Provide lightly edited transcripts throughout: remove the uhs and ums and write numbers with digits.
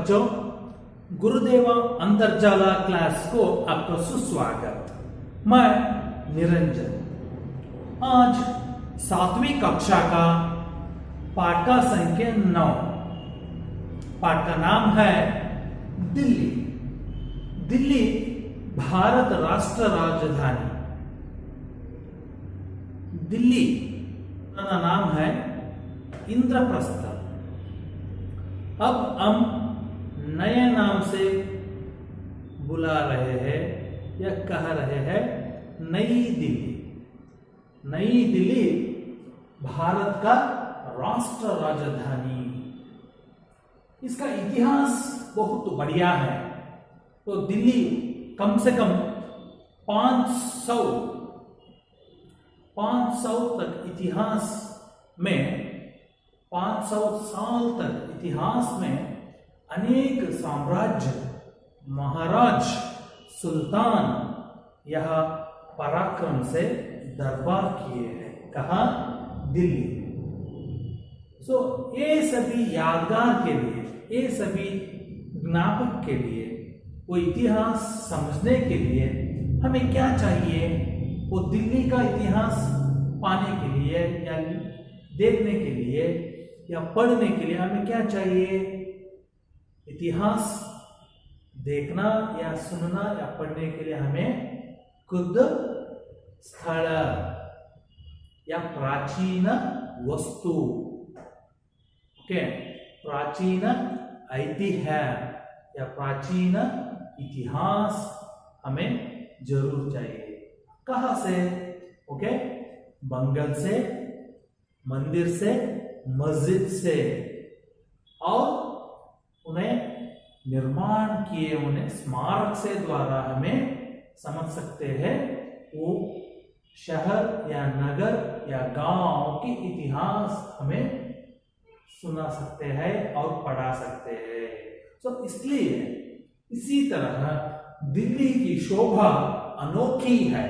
बच्चों, गुरुदेवा अंतर्जाला क्लास को आपका सुस्वागत। मैं निरंजन। आज 7वीं कक्षा का पाठ का संख्या 9। पाठ का नाम है दिल्ली। दिल्ली भारत राष्ट्र राजधानी। दिल्ली का नाम है इंद्रप्रस्थ। अब हम नए नाम से बुला रहे हैं या कह रहे हैं नई दिल्ली। नई दिल्ली भारत का राष्ट्र राजधानी। इसका इतिहास बहुत बढ़िया है। तो दिल्ली कम से कम 500 तक इतिहास में 500 साल तक इतिहास में अनेक साम्राज्य, महाराज, सुल्तान यह पराक्रम से दरबार किए हैं। कहाँ? दिल्ली। ये सभी यादगार के लिए, ये सभी ज्ञापक के लिए, वो इतिहास समझने के लिए हमें क्या चाहिए? वो दिल्ली का इतिहास पाने के लिए या देखने के लिए या पढ़ने के लिए हमें क्या चाहिए? इतिहास देखना या सुनना या पढ़ने के लिए हमें खुद स्थल या प्राचीन वस्तु, प्राचीन ऐतिह्य या प्राचीन इतिहास हमें जरूर चाहिए। कहाँ से? बंगल से, मंदिर से, मस्जिद से, और उन्हें निर्माण किए उन्हें स्मारक से द्वारा हमें समझ सकते हैं वो शहर या नगर या गांव की इतिहास हमें सुना सकते हैं और पढ़ा सकते हैं। इसलिए इसी तरह दिल्ली की शोभा अनोखी है।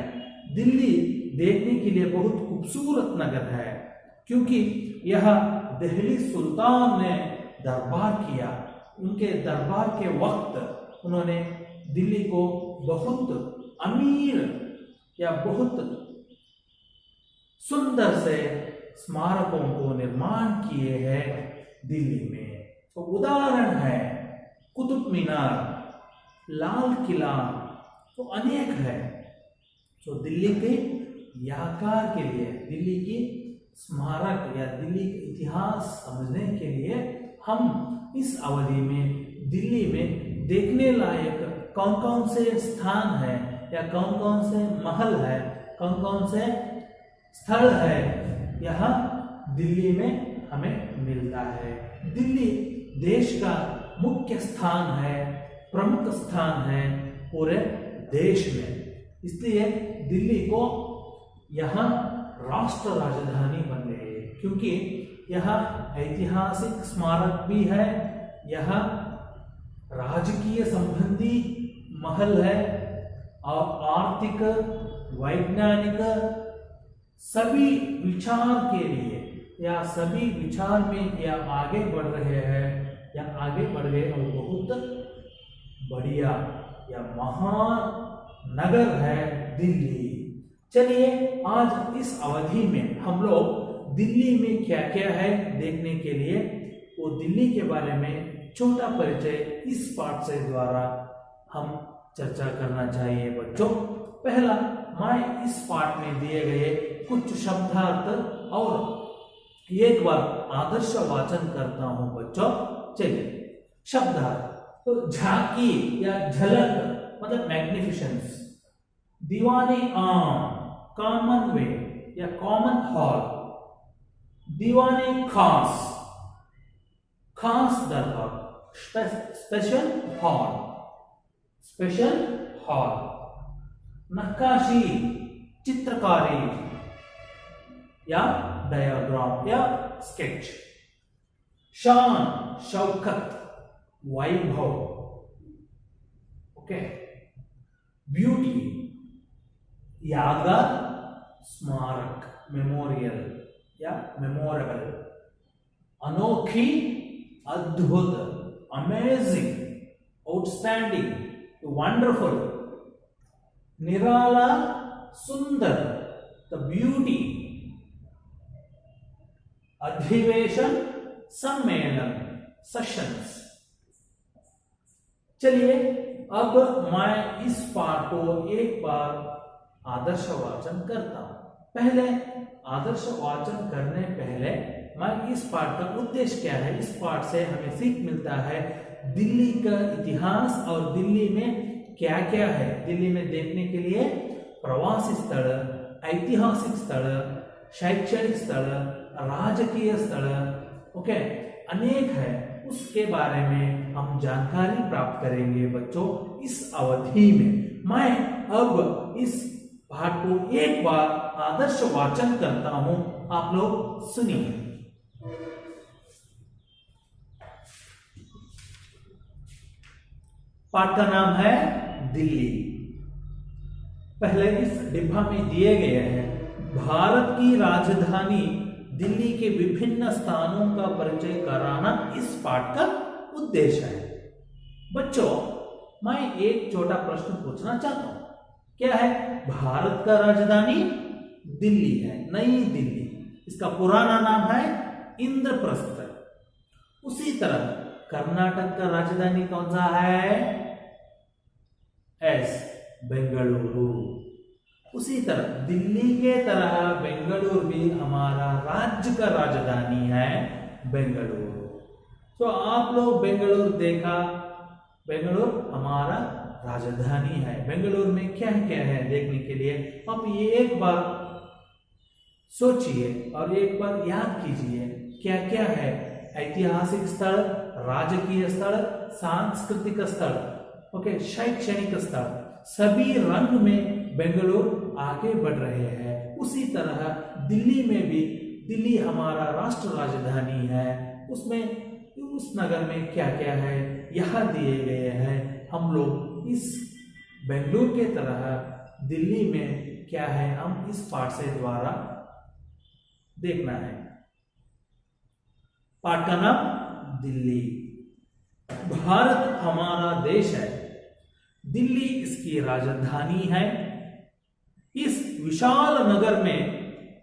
दिल्ली देखने के लिए बहुत खूबसूरत नगर है, क्योंकि यह दिल्ली सुल्तान ने दरबार किया। उनके दरबार के वक्त उन्होंने दिल्ली को बहुत अमीर या बहुत सुंदर से स्मारकों को निर्माण किए हैं दिल्ली में। उदाहरण है कुतुब मीनार, लाल किला, अनेक है। दिल्ली के यादगार के लिए, दिल्ली की स्मारक या दिल्ली का इतिहास समझने के लिए हम इस अवधि में दिल्ली में देखने लायक कौन कौन से स्थान है या कौन कौन से महल है, कौन कौन से स्थल है, यह दिल्ली में हमें मिलता है। दिल्ली देश का मुख्य स्थान है, प्रमुख स्थान है पूरे देश में। इसलिए दिल्ली को यहाँ राष्ट्र राजधानी बन गई है, क्योंकि यह ऐतिहासिक स्मारक भी है, यह राजकीय संबंधी महल है, और आर्थिक, वैज्ञानिक सभी विचार के लिए या सभी विचार में या आगे बढ़ रहे हैं या आगे बढ़ गए, और बहुत बढ़िया या महान नगर है दिल्ली। चलिए आज इस अवधि में हम लोग दिल्ली में क्या क्या है देखने के लिए, वो दिल्ली के बारे में छोटा परिचय इस पाठ से द्वारा हम चर्चा करना चाहिए बच्चों। पहला, मैं इस पाठ में दिए गए कुछ शब्दार्थ और एक बार आदर्श वाचन करता हूं बच्चों। चलिए, शब्दार्थ झांकी या झलक मतलब मैग्निफिसेंस। दीवानी आम, कॉमन वे या कॉमन हॉल। दीवानी खास, खास दरबार, स्पेशल हॉल, स्पेशल हॉल। नक्काशी, चित्रकारी या डायग्राम या स्केच। शान, शौकत, वैभव। ब्यूटी, यादगार, स्मारक, मेमोरियल या मेमोरेबल। अनोखी, अद्भुत, अमेजिंग, आउटस्टैंडिंग, वंडरफुल, निराला, सुंदर, द ब्यूटी, अधिवेशन, सम्मेलन, सेशंस। चलिए अब मैं इस पाठ को एक बार आदर्श वाचन करता हूं। पहले आदर्श वाचन करने पहले मैं इस पाठ का उद्देश्य क्या है, इस पाठ से हमें सीख मिलता है दिल्ली का इतिहास और दिल्ली में क्या क्या है। दिल्ली में देखने के लिए प्रवासी स्थल, ऐतिहासिक स्थल, शैक्षणिक स्थल, राजकीय स्थल, ओके, अनेक है। उसके बारे में हम जानकारी प्राप्त करेंगे बच्चों इस अवधि में। मैं अब इस पाठ को एक बार आदर्श वाचन करता हूं, आप लोग सुनिए। पाठ का नाम है दिल्ली। पहले इस डिब्बा में दिए गए हैं भारत की राजधानी दिल्ली के विभिन्न स्थानों का परिचय कराना इस पाठ का उद्देश्य है। बच्चों, मैं एक छोटा प्रश्न पूछना चाहता हूं, क्या है? भारत का राजधानी दिल्ली है, नई दिल्ली। इसका पुराना नाम है इंद्रप्रस्थ। उसी तरह कर्नाटक का राजधानी कौन सा है? एस, बेंगलुरु। उसी तरह दिल्ली के तरह बेंगलुरु भी हमारा राज्य का राजधानी है, बेंगलुरु। तो आप लोग बेंगलुरु देखा, बेंगलुरु हमारा राजधानी है। बेंगलुरु में क्या क्या है देखने के लिए आप ये एक बार सोचिए और एक बार याद कीजिए क्या क्या है। ऐतिहासिक स्थल, राजकीय स्थल, सांस्कृतिक स्थल, ओके, शैक्षणिक स्थल, सभी रंग में बेंगलुरु आगे बढ़ रहे हैं। उसी तरह दिल्ली में भी, दिल्ली हमारा राष्ट्र राजधानी है, उसमें उस नगर में क्या क्या है यह दिए गए हैं। हम लोग इस बेंगलुरु के तरह दिल्ली में क्या है हम इस पाठ से द्वारा देखना है। पाठ का नाम दिल्ली। भारत हमारा देश है, दिल्ली इसकी राजधानी है। इस विशाल नगर में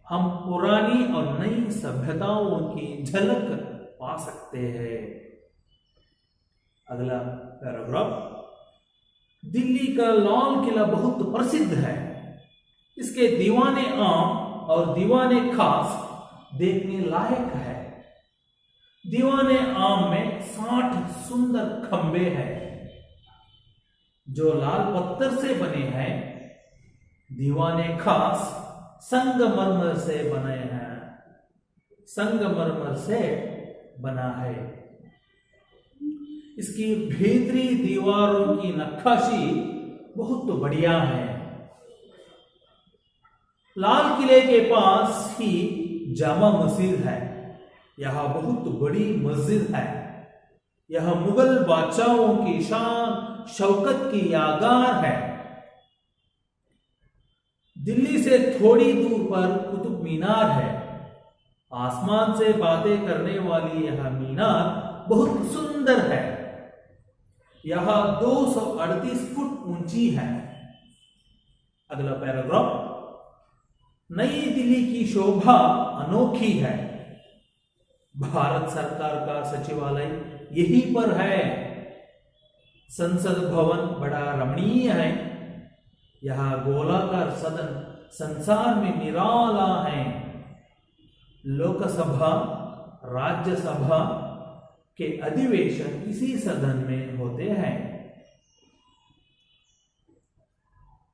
हम पुरानी और नई सभ्यताओं की झलक पा सकते हैं। अगला पैराग्राफ। दिल्ली का लाल किला बहुत प्रसिद्ध है। इसके दीवाने आम और दीवाने खास देखने लायक है। दीवाने आम में 60 सुंदर खंबे हैं जो लाल पत्थर से बने हैं। दीवाने खास संगमरमर से बने हैं, संगमरमर से बना है। इसकी भीतरी दीवारों की नक्काशी बहुत बढ़िया है। लाल किले के पास ही जामा मस्जिद है। यह बहुत बड़ी मस्जिद है। यह मुगल बादशाहों की शान शौकत की यादगार है। दिल्ली से थोड़ी दूर पर कुतुब मीनार है। आसमान से बातें करने वाली यह मीनार बहुत सुंदर है। यह 238 फुट ऊंची है। अगला पैराग्राफ। नई दिल्ली की शोभा अनोखी है। भारत सरकार का सचिवालय यहीं पर है। संसद भवन बड़ा रमणीय है। यह गोलाकार सदन संसार में निराला है। लोकसभा, राज्यसभा के अधिवेशन इसी सदन में होते हैं।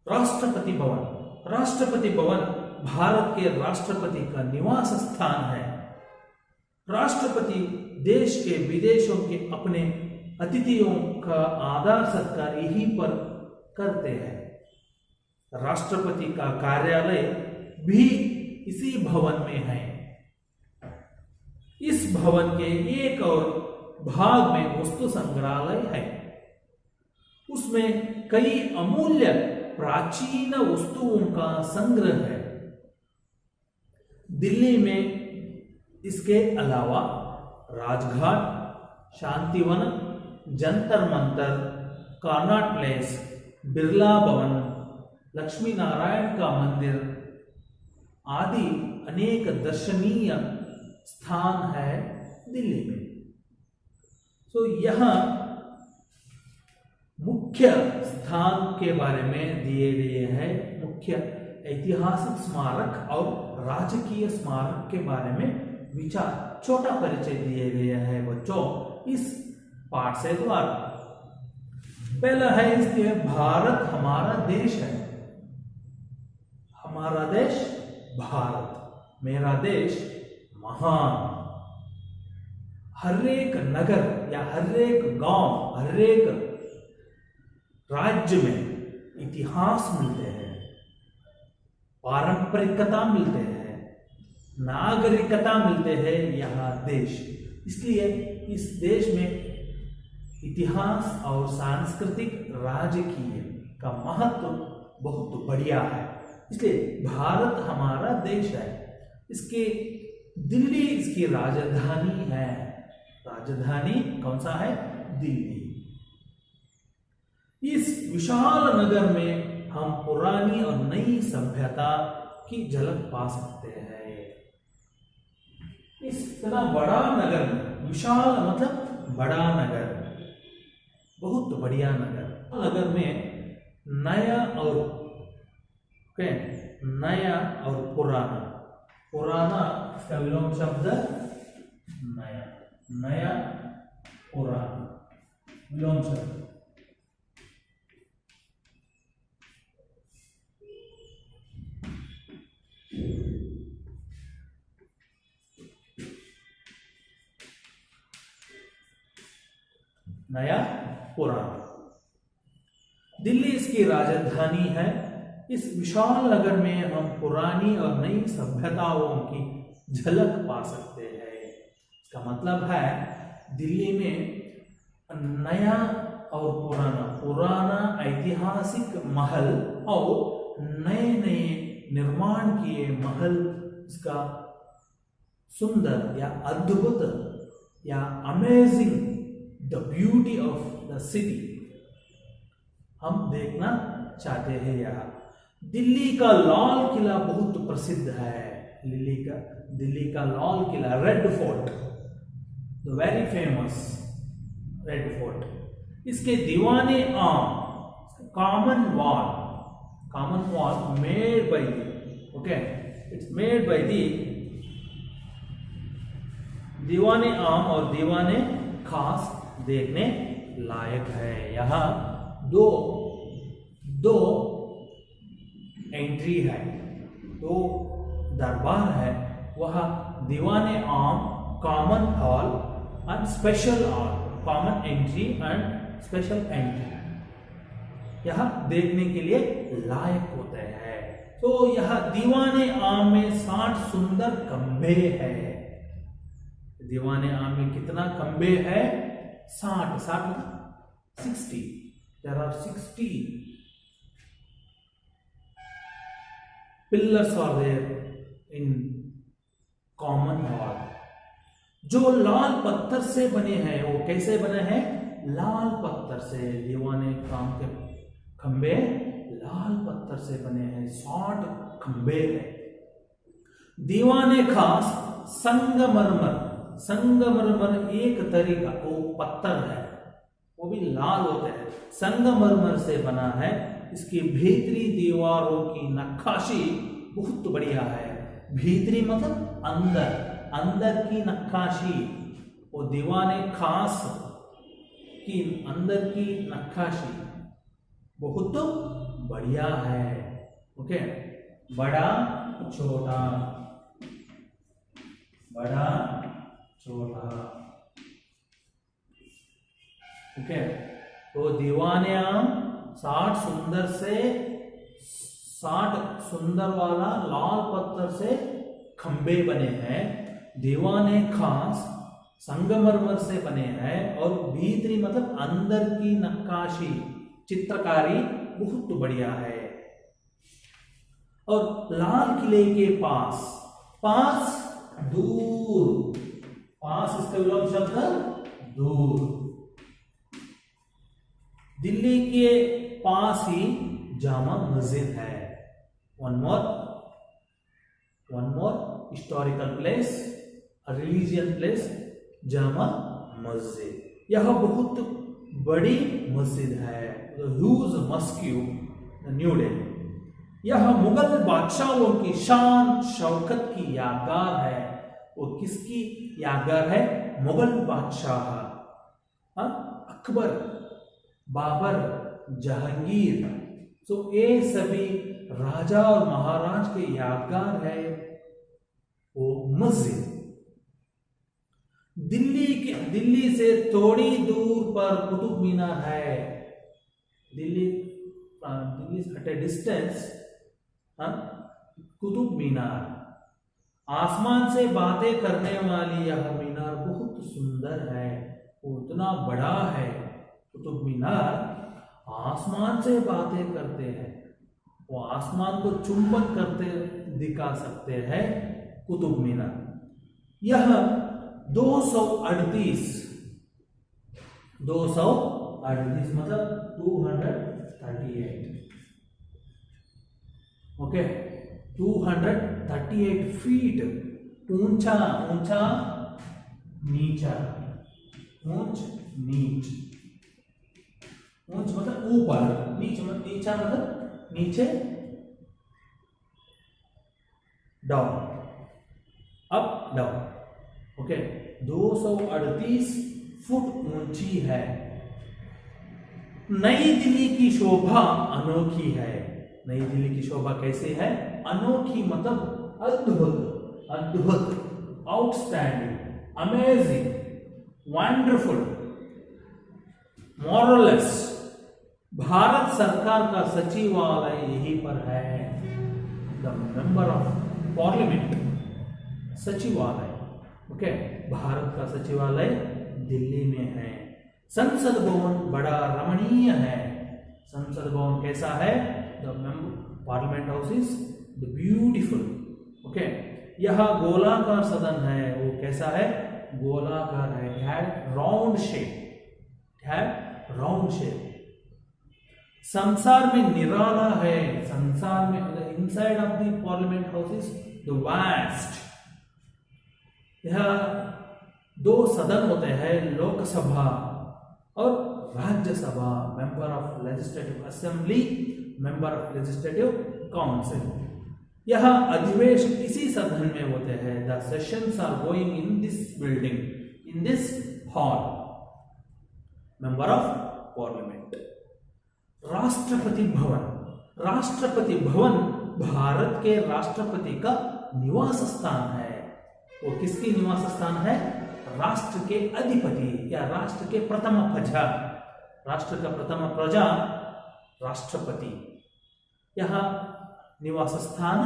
राष्ट्रपति भवन। राष्ट्रपति भवन भारत के राष्ट्रपति का निवास स्थान है। राष्ट्रपति देश के विदेशों के अपने अतिथियों का आदर सत्कार यहीं पर करते हैं। राष्ट्रपति का कार्यालय भी इसी भवन में है। इस भवन के एक और भाग में वस्तु संग्रहालय है। उसमें कई अमूल्य प्राचीन वस्तुओं का संग्रह है। दिल्ली में इसके अलावा राजघाट, शांतिवन, जंतर मंतर, कार्नाट प्लेस, बिरला भवन, लक्ष्मी नारायण का मंदिर आदि अनेक दर्शनीय स्थान है दिल्ली में। तो यहाँ मुख्य स्थान के बारे में दिए गए हैं, मुख्य ऐतिहासिक स्मारक और राजकीय स्मारक के बारे में विचार, छोटा परिचय दिए गए हैं बच्चों इस पाठ से द्वारा। पहला है इसके भारत हमारा देश है। हमारा देश भारत, मेरा देश महान। हर एक नगर या हर एक गांव, हर एक राज्य में इतिहास मिलते हैं, पारंपरिकता मिलते हैं, नागरिकता मिलते हैं यहाँ देश। इसलिए इस देश में इतिहास और सांस्कृतिक राजकीय का महत्व बहुत बढ़िया है। इसलिए भारत हमारा देश है। इसके दिल्ली इसकी राजधानी है। राजधानी कौन सा है? दिल्ली। इस विशाल नगर में हम पुरानी और नई सभ्यता की झलक पा सकते हैं। इस इतना बड़ा नगर में, विशाल मतलब बड़ा नगर, बहुत बढ़िया नगर। नगर में नया और पुराना, पुराना इसका विलोम शब्द नया, नया पुराना विलोम शब्द। नया पुराना। दिल्ली इसकी राजधानी है। इस विशाल नगर में हम पुरानी और नई सभ्यताओं की झलक पा सकते हैं। इसका मतलब है दिल्ली में नया और पुराना, पुराना ऐतिहासिक महल और नए नए निर्माण किए महल, इसका सुंदर या अद्भुत या amazing the beauty of the city हम देखना चाहते हैं। यहाँ दिल्ली का लाल किला बहुत प्रसिद्ध है। दिल्ली का Lal Qila, red fort, the very famous red fort. इसके Diwan-e-Aam, common wall made by its made by the Diwan-e-Aam और दीवाने खास देखने लायक है। यहाँ दो एंट्री है, दो दरबार है। वह दीवाने आम, common hall and special hall, common entry and special entry यहाँ देखने के लिए लायक होते हैं। तो यह दीवाने आम में 60 सुंदर खंबे है। दीवाने आम में कितना खंबे है? 60 there are 60 pillars are there in common hall, जो लाल पत्थर से बने हैं। वो कैसे बने हैं? लाल पत्थर से। दीवाने आम के खंबे लाल पत्थर से बने हैं। 60 खंबे हैं। दीवाने खास संगमरमर एक तरीका वो पत्थर है, वो भी लाल होता है, संगमरमर से बना है। इसकी भीतरी दीवारों की नक्काशी बहुत बढ़िया है। भीतरी मतलब अंदर की नक्काशी, वो दीवाने खास की अंदर की नक्काशी बहुत बढ़िया है। ओके, बड़ा छोटा, बड़ा छोटा। ओके, तो दीवाने आम 60 सुंदर वाला लाल पत्थर से खंबे बने हैं। दीवाने खास संगमरमर से बने हैं और भीतरी मतलब अंदर की नक्काशी, चित्रकारी बहुत बढ़िया है। और लाल किले के पास दूर, पास इसका विलोम शब्द दूर। दिल्ली के पास ही जामा मस्जिद है। One more historical place, religion place, Jama Masjid. यह बहुत बड़ी मस्जिद है, ह्यूज मस्क्यू न्यू दिल्ली। यह मुगल बादशाहों की शान शौकत की यादगार है। वो किसकी यादगार है? मुगल बादशाह अकबर, बाबर, जहांगीर। तो ये सभी राजा और महाराज के यादगार है वो मस्जिद। दिल्ली से थोड़ी दूर पर कुतुब मीनार है। दिल्ली से एट ए डिस्टेंस कुतुब मीनार। आसमान से बातें करने वाली यह मीनार बहुत सुंदर है, वो इतना बड़ा है। कुतुब मीनार आसमान से बातें करते हैं, वो आसमान को चुंबन करते दिखा सकते हैं कुतुब मीनार। यह 238 मतलब 238, ओके, 238 फीट ऊंचा नीचा, ऊंच मतलब ऊपर, नीचा मतलब नीचे, down, up down, okay. 238 foot ऊंची है। नई दिल्ली की शोभा अनोखी है। नई दिल्ली की शोभा कैसे है? अनोखी मतलब अद्भुत, आउटस्टैंडिंग, अमेजिंग, वंडरफुल, मॉरलेस। भारत सरकार का सचिवालय यहीं पर है। द मेंबर ऑफ पार्लियामेंट, सचिवालय, ओके, भारत का सचिवालय दिल्ली में है। संसद भवन बड़ा रमणीय है। संसद भवन कैसा है? The parliament house is the beautiful, okay. यह गोलाकार सदन है, वो कैसा है? गोलाकार है, राउंड शेप, संसार में निराला है। संसार में inside of the parliament house is the vast. यह 2 सदन होते हैं, लोकसभा और Rajya Sabha, member of legislative assembly, member of legislative council. यह अधिवेशन इसी सदन में होते हैं। The sessions are going in this building, in this hall, member of parliament. Rashtrapati Bhavan Bharat के राष्ट्रपति का निवास स्थान है। वो किसकी निवास स्थान है? राष्ट्र के अधिपति या राष्ट्र के प्रथम प्रजा, राष्ट्र का प्रथम प्रजा राष्ट्रपति यहाँ निवास स्थान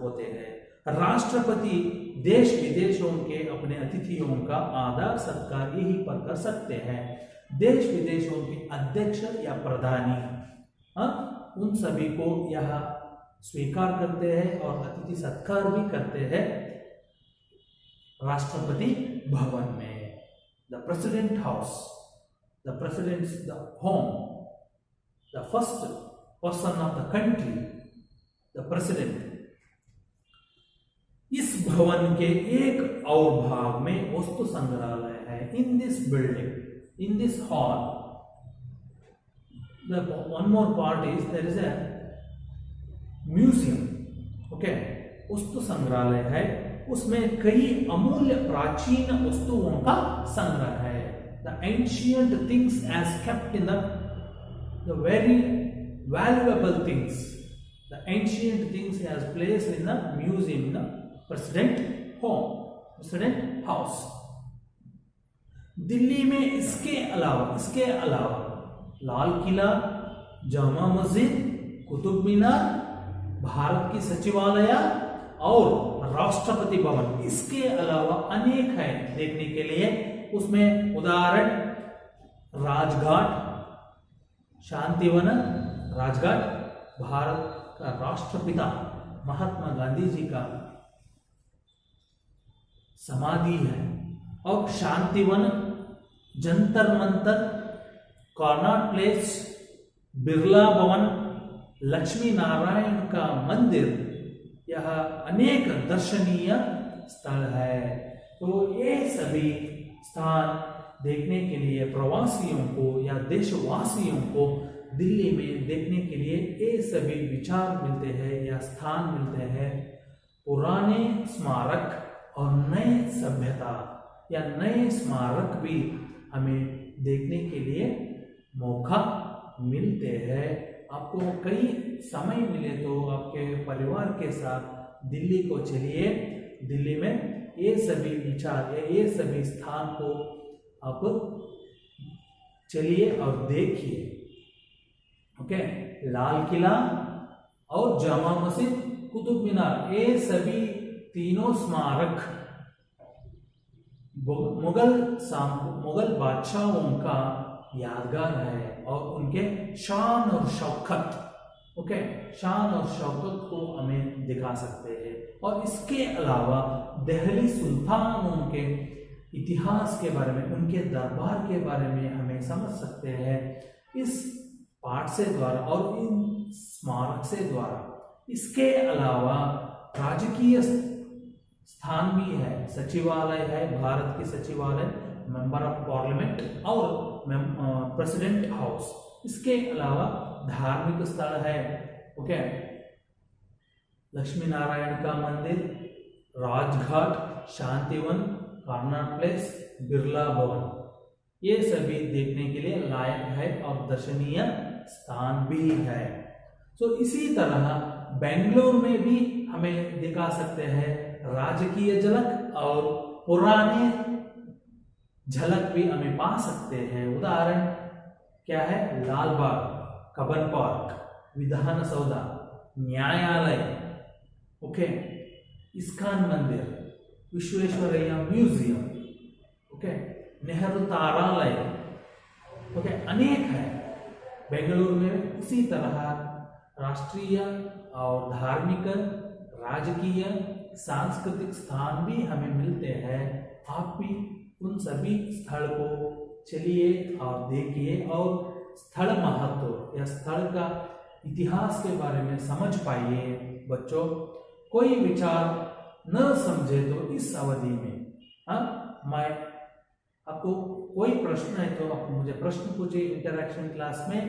होते हैं। राष्ट्रपति देश विदेशों के अपने अतिथियों का आदर सत्कार यहीं पर कर सकते हैं। देश विदेशों के अध्यक्ष या प्रधानी उन सभी को यह स्वीकार करते हैं और अतिथि सत्कार भी करते हैं राष्ट्रपति भवन में। The president house, the president's the home, the first person of the country, the president. इस भवन के एक और भाग में वस्तु संग्रहालय है। इन this building, in this hall, the one more part is there is a museum, okay, वस्तु संग्रहालय है। उसमें कई अमूल्य प्राचीन वस्तुओं का संग्रह है। The ancient things as kept in the very valuable things, the ancient things as placed in the museum in the president home, president house. Delhi में इसके अलावा लाल किला, जामा मस्जिद, कुतुब मीनार, भारत की सचिवालय और राष्ट्रपति भवन, इसके अलावा अनेक है देखने के लिए। उसमें उदाहरण राजघाट, शांतिवन राजघाट, भारत का राष्ट्रपिता महात्मा गांधी जी का समाधि है। और शांतिवन, जंतर मंतर, कॉर्नॉट प्लेस, बिरला भवन, लक्ष्मी नारायण का मंदिर, यह अनेक दर्शनीय स्थल है। तो ये सभी स्थान देखने के लिए प्रवासियों को या देशवासियों को दिल्ली में देखने के लिए ये सभी विचार मिलते हैं या स्थान मिलते हैं। पुराने स्मारक और नए सभ्यता या नए स्मारक भी हमें देखने के लिए मौका मिलते हैं। आपको कई समय मिले तो आपके परिवार के साथ दिल्ली को चलिए। दिल्ली में ये सभी विचार ये सभी स्थान को आप चलिए और देखिए। ओके, लाल किला और जामा मस्जिद, कुतुब मीनार, ये सभी तीनों स्मारक मुगल बादशाहों का यादगार है और उनके शान और शौकत, ओके, शान और शौकत को हमें दिखा सकते हैं। और इसके अलावा दिल्ली सुल्तानों के इतिहास के बारे में, उनके दरबार के बारे में हमें समझ सकते हैं इस पाठ से द्वारा और इन स्मारक से द्वारा। इसके अलावा राजकीय स्थान भी है, सचिवालय है, भारत की सचिवालय, मेंबर ऑफ पार्लियामेंट और प्रेसिडेंट हाउस। इसके अलावा धार्मिक स्थल है, ओके, लक्ष्मी नारायण का मंदिर, राजघाट, शांतिवन, कर्नाट प्लेस, बिरला भवन, ये सभी देखने के लिए लायक है और दर्शनीय स्थान भी है। तो इसी तरह बेंगलुरु में भी हमें दिखा सकते हैं राजकीय झलक और पुराने झलक भी हमें पा सकते हैं। उदाहरण क्या है? लाल बाग, कब्बन पार्क, विधान सौधा, न्यायालय, ओके, इस्कॉन मंदिर, Visvesvaraya museum, okay, Nehru Taralaya, okay, अनेक है बेंगलुरु में। इसी तरह राष्ट्रीय और धार्मिक, राजकीय, सांस्कृतिक स्थान भी हमें मिलते हैं। आप भी उन सभी स्थल को चलिए और देखिए और स्थल महत्व या स्थल का इतिहास के बारे में समझ पाइए। बच्चों, कोई विचार न समझे तो इस अवधि में मैं आपको कोई प्रश्न है तो आप मुझे प्रश्न पूछिए इंटरैक्शन क्लास में,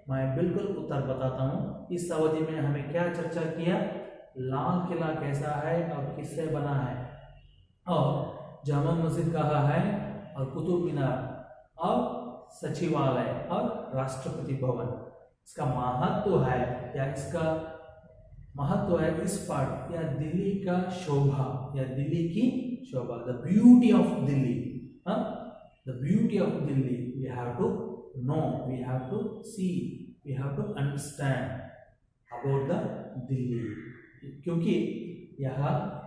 मैं बिल्कुल उत्तर बताता हूँ। इस अवधि में हमें क्या चर्चा किया? लाल किला कैसा है और किससे बना है, और जामा मस्जिद कहाँ है, और कुतुब मीनार और सचिवालय और राष्ट्रपति भवन, इसका महत्व है या इसका महत्व है इस पार्ट या दिल्ली का शोभा या दिल्ली की शोभा, the beauty of Delhi, the beauty of Delhi we have to know, we have to see, we have to understand about the Delhi, क्योंकि यह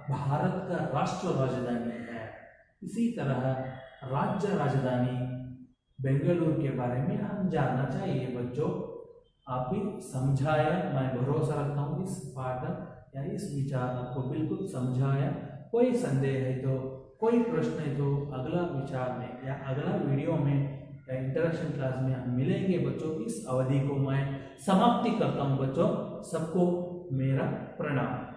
भारत का राष्ट्र राजधानी है। इसी तरह राज्य राजधानी बेंगलुरु के बारे में हम जानना चाहिए। बच्चों, आप भी समझाया, मैं भरोसा रखता हूँ इस पाठ या इस विचार आपको बिल्कुल समझाया। कोई संदेह है तो, कोई प्रश्न है तो अगला विचार में या अगला वीडियो में या इंटरेक्शन क्लास में हम मिलेंगे। बच्चों, इस अवधि को मैं समाप्ति करता हूँ। बच्चों, सबको मेरा प्रणाम।